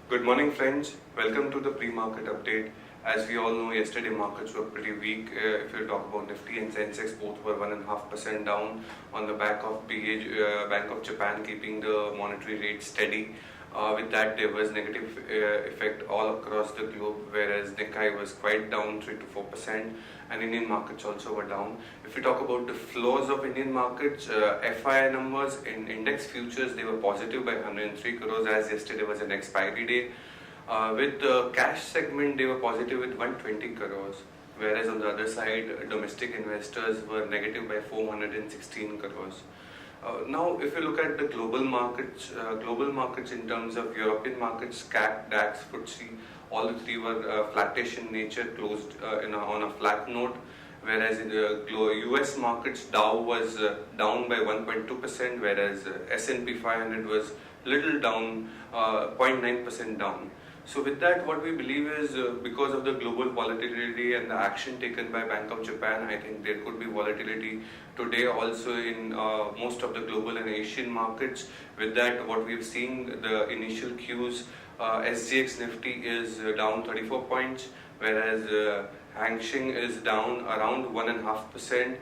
Good morning, friends. Welcome to the pre-market update. As we all know, yesterday markets were pretty weak. If you talk about Nifty and Sensex, both were 1.5% down on the back of Bank of Japan keeping the monetary rate steady. With that, there was negative effect all across the globe, whereas Nikkei was quite down 3 to 4%, and Indian markets also were down. If we talk about the flows of Indian markets, FII numbers in index futures, they were positive by 103 crores, as yesterday was an expiry day. With the cash segment, they were positive with 120 crores, whereas on the other side, domestic investors were negative by 416 crores. Now, if you look at the global markets in terms of European markets, CAC, DAX, FTSE, all the three were flattish in nature, closed on a flat note. Whereas in the US markets, Dow was down by 1.2%, whereas S&P 500 was little down, 0.9% down. So with that, what we believe is because of the global volatility and the action taken by Bank of Japan, I think there could be volatility today also in most of the global and Asian markets. With that, what we've seen, the initial cues, SGX Nifty is down 34 points, whereas Hang Seng is down around 1.5%.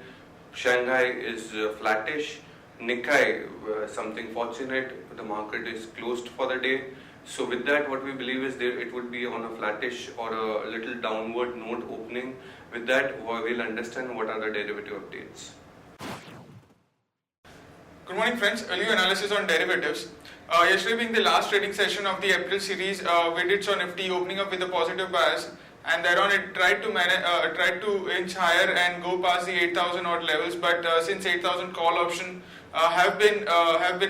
Shanghai is flattish. Nikkei, something fortunate, the market is closed for the day. So with that, what we believe is it would be on a flattish or a little downward note opening. With that, we'll understand what are the derivative updates. Good morning, friends. Early analysis on derivatives. Yesterday being the last trading session of the April series, we did saw Nifty opening up with a positive bias, and thereon it tried to inch higher and go past the 8,000 odd levels. But since 8,000 call option have been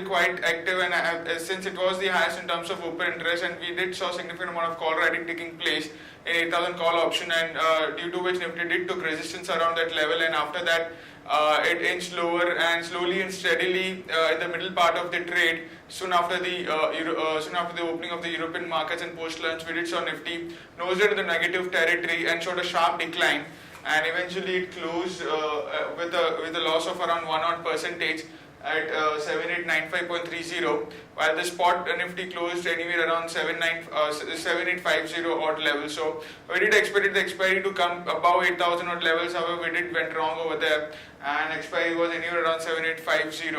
quite active, and since it was the highest in terms of open interest, and we did saw significant amount of call writing taking place in 8,000 call option, and due to which Nifty did took resistance around that level, and after that it inched lower and slowly and steadily in the middle part of the trade. Soon after the opening of the European markets and post lunch, we did saw Nifty nosed into the negative territory and showed a sharp decline, and eventually it closed with a loss of around 1% at 7895.30, while the spot Nifty closed anywhere around 7850 odd levels. So we did expect the expiry to come above 8000 odd levels. However, we went wrong over there, and expiry was anywhere around 7850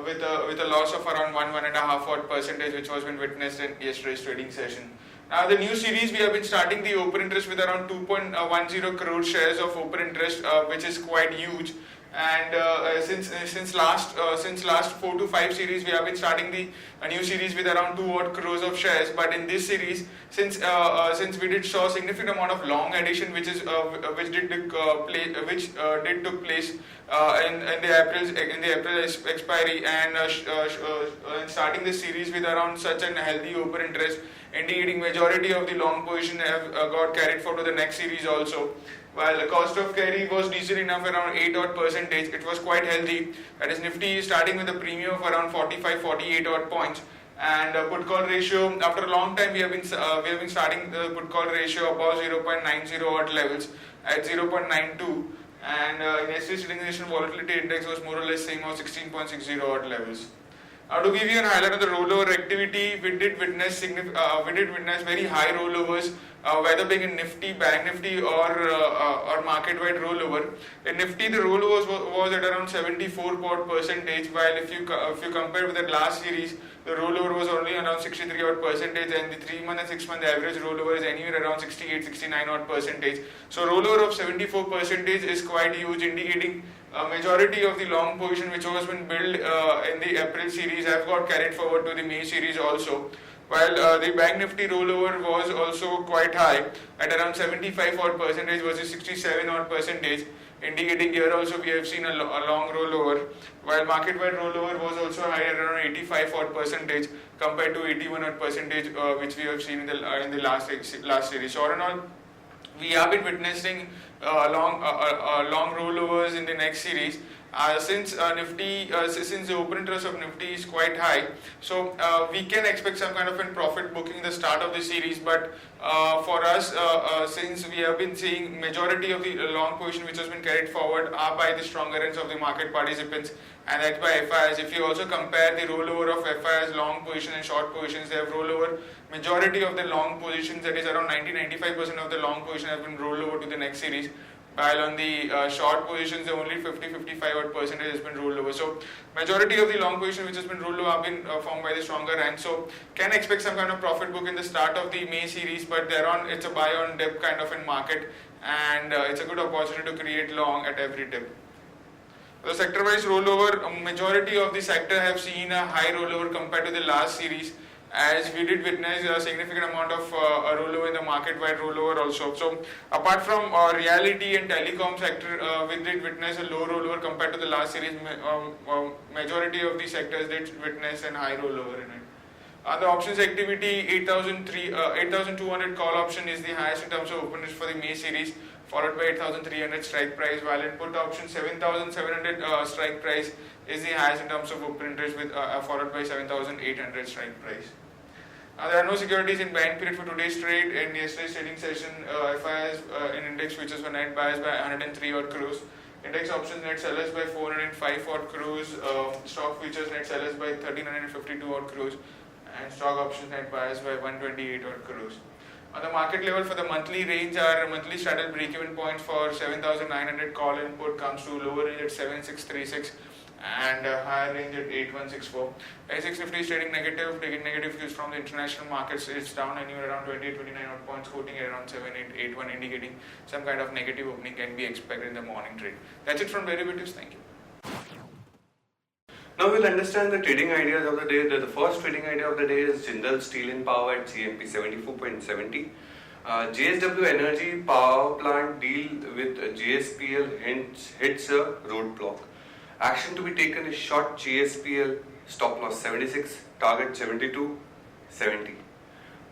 with a loss of around 1.5 odd percentage, which was been witnessed in yesterday's trading session. Now, the new series, we have been starting the open interest with around 2.10 crore shares of open interest, which is quite huge. And since last 4 to 5 series, we have been starting the new series with around 2 odd crores of shares. But in this series, since we did saw significant amount of long addition, which did took place in the April expiry, and starting the series with around such an healthy open interest, indicating majority of the long position have got carried forward to the next series also. While the cost of carry was decent enough, around 8 odd percentage, it was quite healthy. That is, Nifty starting with a premium of around 48 odd points, and put call ratio, after a long time we have been starting the put call ratio above 0.90 odd levels at 0.92, and in yesterday's trading session, volatility index was more or less same of 16.60 odd levels. To give you an highlight of the rollover activity, we did witness very high rollovers, whether being in Nifty, Bank Nifty, or market-wide rollover. In Nifty, the rollover was at around 74 odd percentage, while if you compare with the last series, the rollover was only around 63 odd percentage, and the 3-month and 6-month average rollover is anywhere around 68-69 odd percentage. So rollover of 74 percentage is quite huge, indicating a majority of the long position which was been built in the April series have got carried forward to the May series also. While the Bank Nifty rollover was also quite high at around 75 odd percentage versus 67 odd percentage, indicating here also we have seen a long rollover. While market-wide rollover was also high at around 85 odd percentage compared to 81 odd percentage which we have seen in the last series. So all in all, we have been witnessing long rollovers in the next series. Since the open interest of Nifty is quite high, so we can expect some kind of a profit booking in the start of the series. But for us, since we have been seeing majority of the long position which has been carried forward are by the stronger ends of the market participants, and that's by FIs. If you also compare the rollover of FIs, long position and short positions, they have rollover. Majority of the long positions, that is around 90-95% of the long position, have been rolled over to the next series. While on the short positions, only 50-55% has been rolled over. So majority of the long position which has been rolled over have been formed by the stronger hand. So can expect some kind of profit book in the start of the May series, but thereon it's a buy on dip kind of in market, and it's a good opportunity to create long at every dip. The sector-wise rollover, majority of the sector have seen a high rollover compared to the last series, as we did witness a significant amount of a rollover in the market-wide rollover also. So apart from reality and telecom sector, we did witness a low rollover compared to the last series. Majority of the sectors did witness a high rollover in it. The options activity, 8,200 call option is the highest in terms of open interest for the May series, followed by 8,300 strike price, while in put option 7,700 strike price is the highest in terms of open interest, with followed by 7,800 strike price. There are no securities in buying period for today's trade. In yesterday's trading session, FIs in index futures were net buyers by 103 odd crores. Index options net sellers by 405 odd crores. Stock futures net sellers by 1,352 odd crores. And stock options net buyers by 128 odd crores. On the market level, for the monthly range, our monthly straddle break-even point for 7,900 call input comes to lower range at 7,636 and higher range at 8,164. ASX Nifty is trading negative, taking negative cues from the international markets. It's down anywhere around 28-29 odd points, quoting at around 7,881, indicating some kind of negative opening can be expected in the morning trade. That's it from derivatives. Thank you. Now we'll understand the trading ideas of the day. The first trading idea of the day is Jindal Steel and Power at CMP 74.70. JSW Energy Power Plant deal with JSPL hits a roadblock. Action to be taken is short JSPL, stop loss 76, target 72, 70.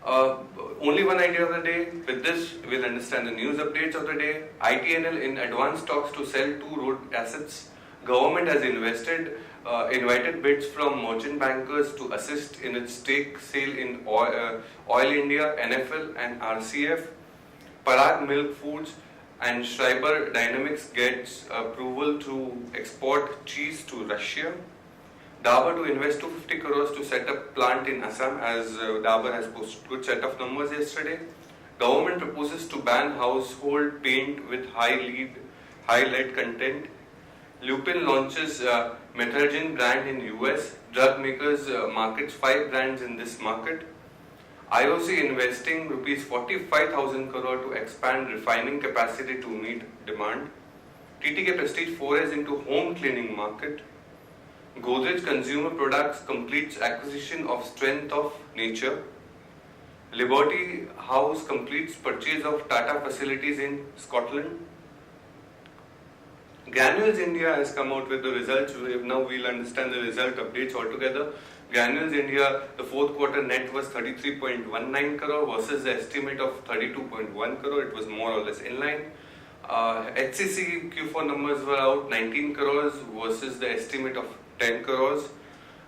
Only one idea of the day. With this, we'll understand the news updates of the day. ITNL in advanced talks to sell 2 road assets. Government has invited bids from merchant bankers to assist in its stake sale in Oil India, NFL and RCF. Parag Milk Foods and Schreiber Dynamics gets approval to export cheese to Russia. Dabur to invest 250 crores to set up plant in Assam, as Dabur has posted good set of numbers yesterday. Government proposes to ban household paint with high lead content. Lupin launches Methergin brand in US. Drug makers markets 5 brands in this market. IOC investing rupees 45,000 crore to expand refining capacity to meet demand. TTK Prestige forays into home cleaning market. Godrej Consumer Products completes acquisition of Strength of Nature. Liberty House completes purchase of Tata facilities in Scotland. Granules India has come out with the results. Now we'll understand the result updates altogether. Granules India, the fourth quarter net was 33.19 crore versus the estimate of 32.1 crore. It was more or less in line. HCC Q4 numbers were out 19 crores versus the estimate of 10 crores.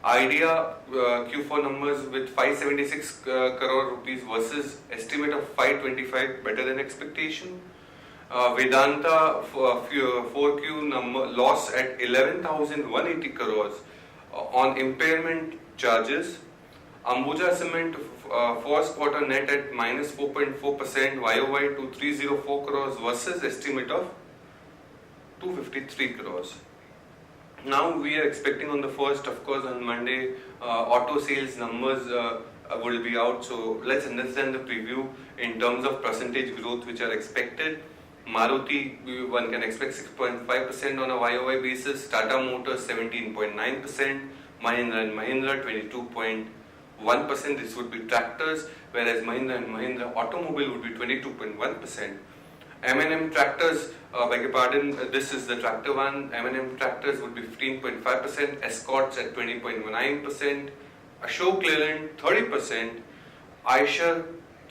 Idea Q4 numbers with 576 crore rupees versus estimate of 525, better than expectation. Vedanta 4Q number loss at 11,180 crores on impairment charges. Ambuja Cement first quarter net at minus 4.4% YOY to 304 crores versus estimate of 253 crores. Now we are expecting on the first, of course, on Monday, auto sales numbers will be out. So let's understand the preview in terms of percentage growth which are expected. Maruti, one can expect 6.5% on a YOY basis. Tata Motors 17.9%. Mahindra & Mahindra 22.1%. This would be tractors, whereas Mahindra & Mahindra Automobile would be 22.1%. M&M Tractors, beg your pardon, this is the tractor one. M&M Tractors would be 15.5%. Escorts at 20.9%. Ashok Leyland 30%. Eicher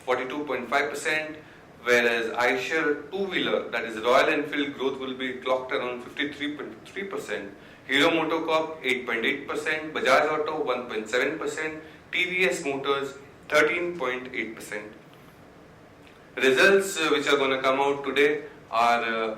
42.5%. Whereas Eicher two-wheeler, that is Royal Enfield, growth will be clocked around 53.3%. Hero MotoCorp 8.8%, Bajaj Auto 1.7%, TVS Motors 13.8%. Results which are going to come out today are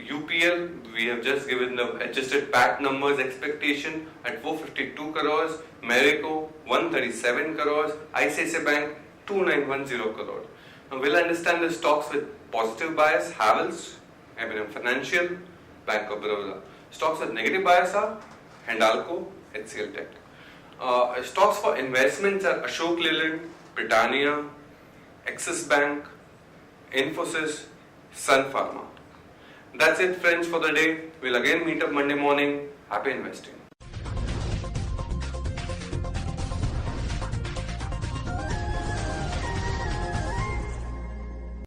UPL, we have just given the adjusted PAT numbers expectation at 452 crores, Marico 137 crores, ICICI Bank 2910 crore. Now we'll understand the stocks with positive bias: Havells, M&M Financial, Bank of Baroda. Stocks with negative bias are Hindalco, HCL Tech. Stocks for investments are Ashok Leyland, Britannia, Axis Bank, Infosys, Sun Pharma. That's it, friends, for the day. We'll again meet up Monday morning. Happy investing.